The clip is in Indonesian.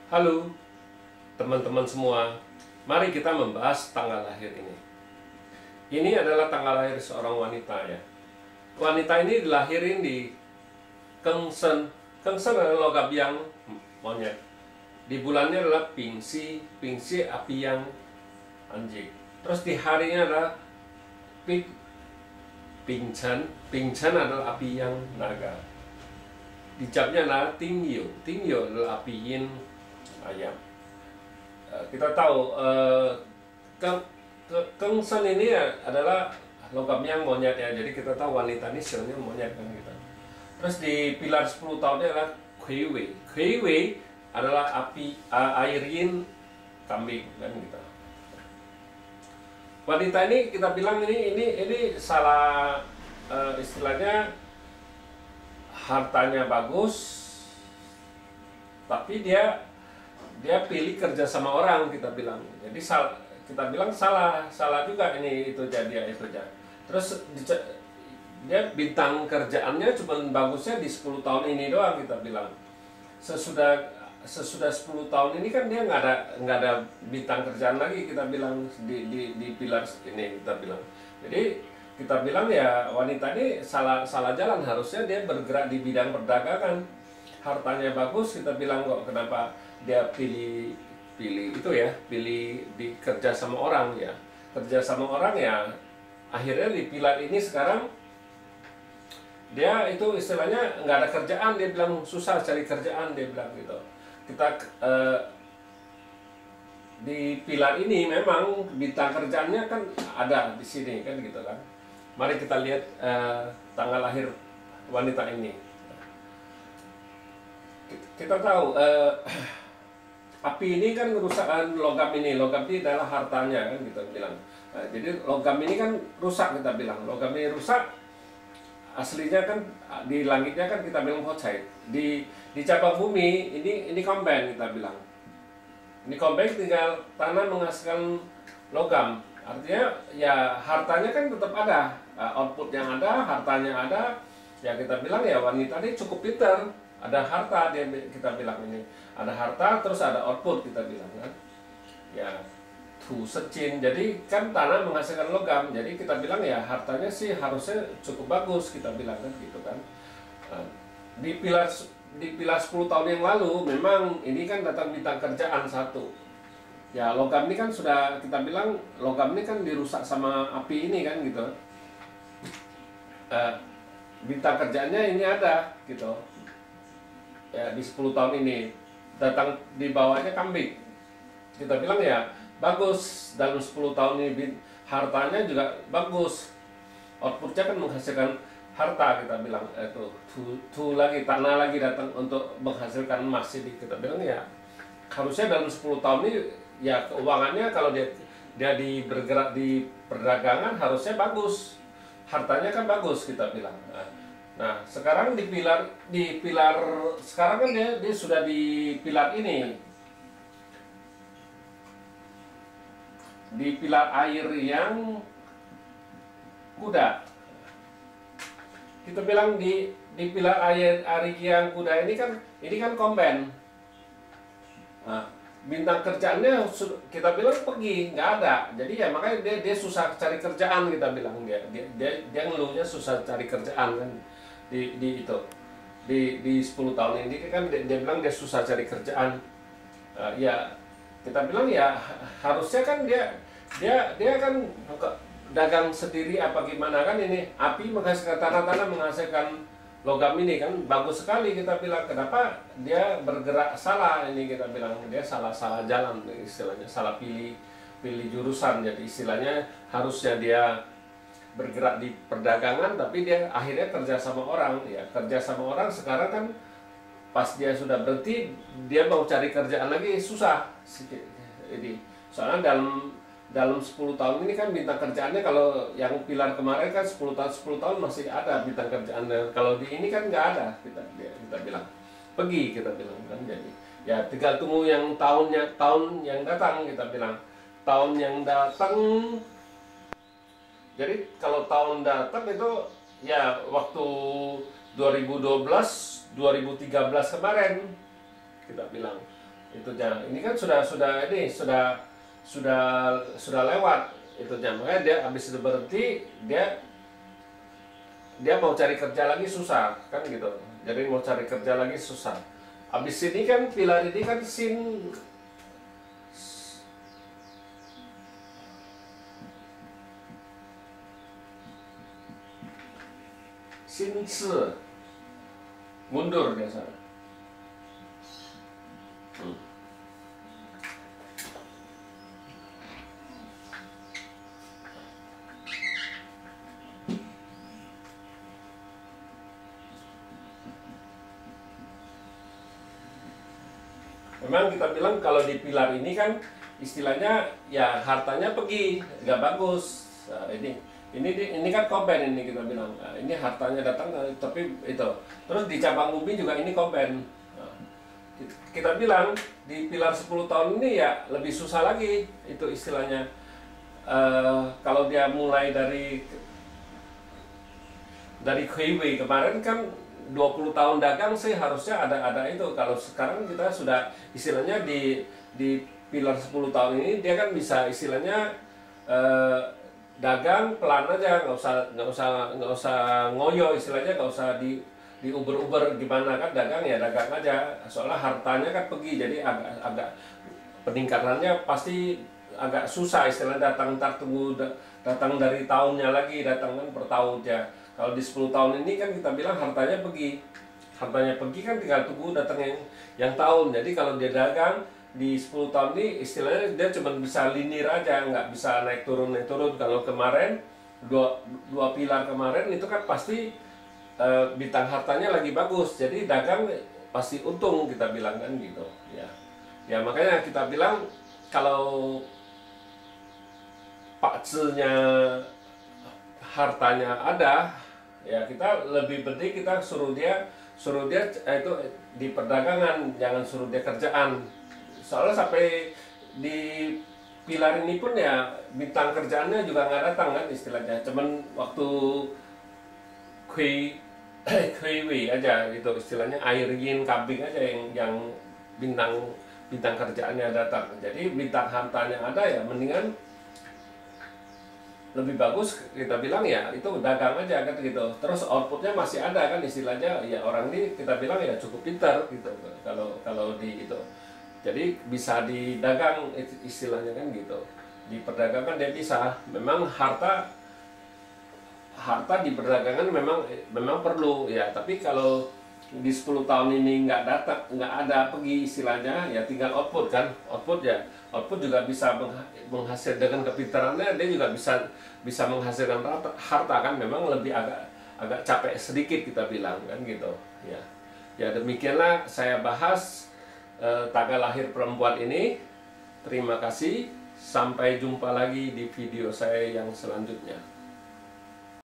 Halo teman-teman semua, mari kita membahas tanggal lahir ini. Ini adalah tanggal lahir seorang wanita ya. Wanita ini dilahirin di Kengsen. Kengsen adalah logam yang monyet. Di bulannya adalah Pingsi, Pingsi api yang anjing. Terus di harinya adalah Pingchen, Pingchen adalah api yang naga. Di jamnya adalah Tingyo, Tingyo adalah api yin ayam. Kita tahu Kengsen ini adalah logam yang monyet ya. Jadi kita tahu wanita ini sionya monyet kan gitu. Terus di pilar 10 tahunnya adalah Kuiwei. Kuiwei adalah api air yin kambing kan gitu. Wanita ini kita bilang ini salah istilahnya hartanya bagus, tapi dia pilih kerja sama orang kita bilang. Jadi kita bilang salah juga ini itu jadi itu aja. Terus dia bintang kerjaannya cuma bagusnya di 10 tahun ini doang kita bilang. Sesudah 10 tahun ini kan dia nggak ada bintang kerjaan lagi kita bilang di pilar ini kita bilang. Jadi kita bilang ya wanita ini salah jalan, harusnya dia bergerak di bidang perdagangan. Hartanya bagus kita bilang kok kenapa dia pilih itu ya, pilih di kerja sama orang ya. Kerja sama orang ya akhirnya di pilar ini sekarang dia itu istilahnya nggak ada kerjaan, dia bilang susah cari kerjaan dia bilang gitu. Kita di pilar ini memang bintang kerjaannya kan ada di sini kan gitu kan. Mari kita lihat tanggal lahir wanita ini. Kita tahu api ini kan kerusakan logam ini adalah hartanya kan kita bilang. Jadi logam ini kan rusak kita bilang. Logam ini rusak, aslinya kan di langitnya kan kita bilang hocai. Di cabang bumi ini combine kita bilang. Ini combine tinggal tanah menghasilkan logam. Artinya ya hartanya kan tetap ada, output yang ada, hartanya ada. Ya kita bilang ya wanita ini cukup pintar. Ada harta dia kita bilang ini. Ada harta terus ada output kita bilang kan. Ya tu secin. Jadi kan tanah menghasilkan logam. Jadi kita bilang ya hartanya sih harusnya cukup bagus kita bilang kan gitu kan. Di pilar 10 tahun yang lalu memang ini kan datang bintang kerjaan satu. Ya logam ini kan sudah kita bilang logam ini kan dirusak sama api ini kan gitu. Bintang kerjaannya ini ada gitu. Ya di 10 tahun ini datang di bawahnya kambing. Kita bilang ya bagus dalam 10 tahun ini hartanya juga bagus. Outputnya kan menghasilkan harta kita bilang itu lagi tanah lagi datang untuk menghasilkan emas. Jadi kita bilang ya harusnya dalam 10 tahun ini ya keuangannya kalau dia bergerak di perdagangan harusnya bagus. Hartanya kan bagus kita bilang. Nah, sekarang di pilar sekarang kan dia sudah di pilar ini. Di pilar air yang kuda. Kita bilang di pilar air yang kuda ini kan combine. Nah, bintang kerjaannya kita bilang pergi, nggak ada. Jadi ya makanya dia susah cari kerjaan kita bilang dia ngeluhnya susah cari kerjaan kan. Di 10 tahun ini kan dia bilang dia susah cari kerjaan. Ya kita bilang ya harusnya kan dia kan dagang sendiri apa gimana kan, ini api menghasilkan tanah menghasilkan logam ini kan bagus sekali kita bilang. Kenapa dia bergerak salah, ini kita bilang dia salah jalan istilahnya, salah pilih jurusan. Jadi istilahnya harusnya dia bergerak di perdagangan tapi dia akhirnya kerja sama orang. Ya kerja sama orang sekarang kan pas dia sudah berhenti dia mau cari kerjaan lagi susah. Jadi soalnya dalam 10 tahun ini kan bintang kerjaannya, kalau yang pilar kemarin kan 10 tahun masih ada bintang kerjaannya. Kalau di ini kan nggak ada kita bilang pergi kita bilang kan. Jadi ya tinggal tunggu yang tahun yang datang kita bilang. Tahun yang datang. Jadi kalau tahun datang itu ya waktu 2012, 2013 kemarin kita bilang. itunya. Ini kan sudah lewat itunya. Makanya dia habis itu berhenti, dia mau cari kerja lagi susah kan gitu. Jadi mau cari kerja lagi susah. Habis ini kan pilar ini kan sin si mundur dia sana. Memang kita bilang kalau di pilar ini kan istilahnya ya hartanya pergi, nggak bagus. Nah, ini kan komben ini kita bilang. Nah, ini hartanya datang tapi itu. Terus di cabang ubi juga ini komben. Nah, kita bilang di pilar 10 tahun ini ya lebih susah lagi itu istilahnya. Kalau dia mulai dari Kuiwei kemarin kan 20 tahun dagang sih harusnya ada itu. Kalau sekarang kita sudah istilahnya di pilar 10 tahun ini dia kan bisa istilahnya dagang pelan aja, nggak usah ngoyo istilahnya, nggak usah di uber gimana kan, dagang ya dagang aja. Soalnya hartanya kan pergi, jadi agak peningkatannya pasti agak susah istilahnya, datang dari tahunnya lagi, datang kan per tahun ya. Kalau di 10 tahun ini kan kita bilang hartanya pergi kan tinggal tunggu datang yang tahun. Jadi kalau dia dagang di 10 tahun ini istilahnya dia cuma bisa linear aja, nggak bisa naik turun. Kalau kemarin dua pilar kemarin itu kan pasti bintang hartanya lagi bagus, jadi dagang pasti untung kita bilang kan gitu ya. Makanya kita bilang kalau Pak Zi-nya hartanya ada, ya kita lebih penting kita suruh dia itu di perdagangan, jangan suruh dia kerjaan. Soalnya sampai di pilar ini pun ya bintang kerjaannya juga nggak datang kan istilahnya, cuman waktu Kuiwei aja gitu istilahnya, air yin kambing aja yang bintang kerjaannya datang. Jadi bintang hartanya ada ya mendingan lebih bagus kita bilang ya itu dagang aja kan gitu. Terus outputnya masih ada kan istilahnya, ya orang ini kita bilang ya cukup pintar gitu kalau di itu. Jadi bisa didagang istilahnya kan gitu. Di perdagangan dia bisa. Memang harta di perdagangan memang perlu ya, tapi kalau di 10 tahun ini nggak ada pergi istilahnya, ya tinggal output kan. Output juga bisa menghasilkan, dengan kepintarannya dia juga bisa menghasilkan harta kan. Memang lebih agak capek sedikit kita bilang kan gitu ya. Demikianlah saya bahas tanggal lahir perempuan ini. Terima kasih, sampai jumpa lagi di video saya yang selanjutnya.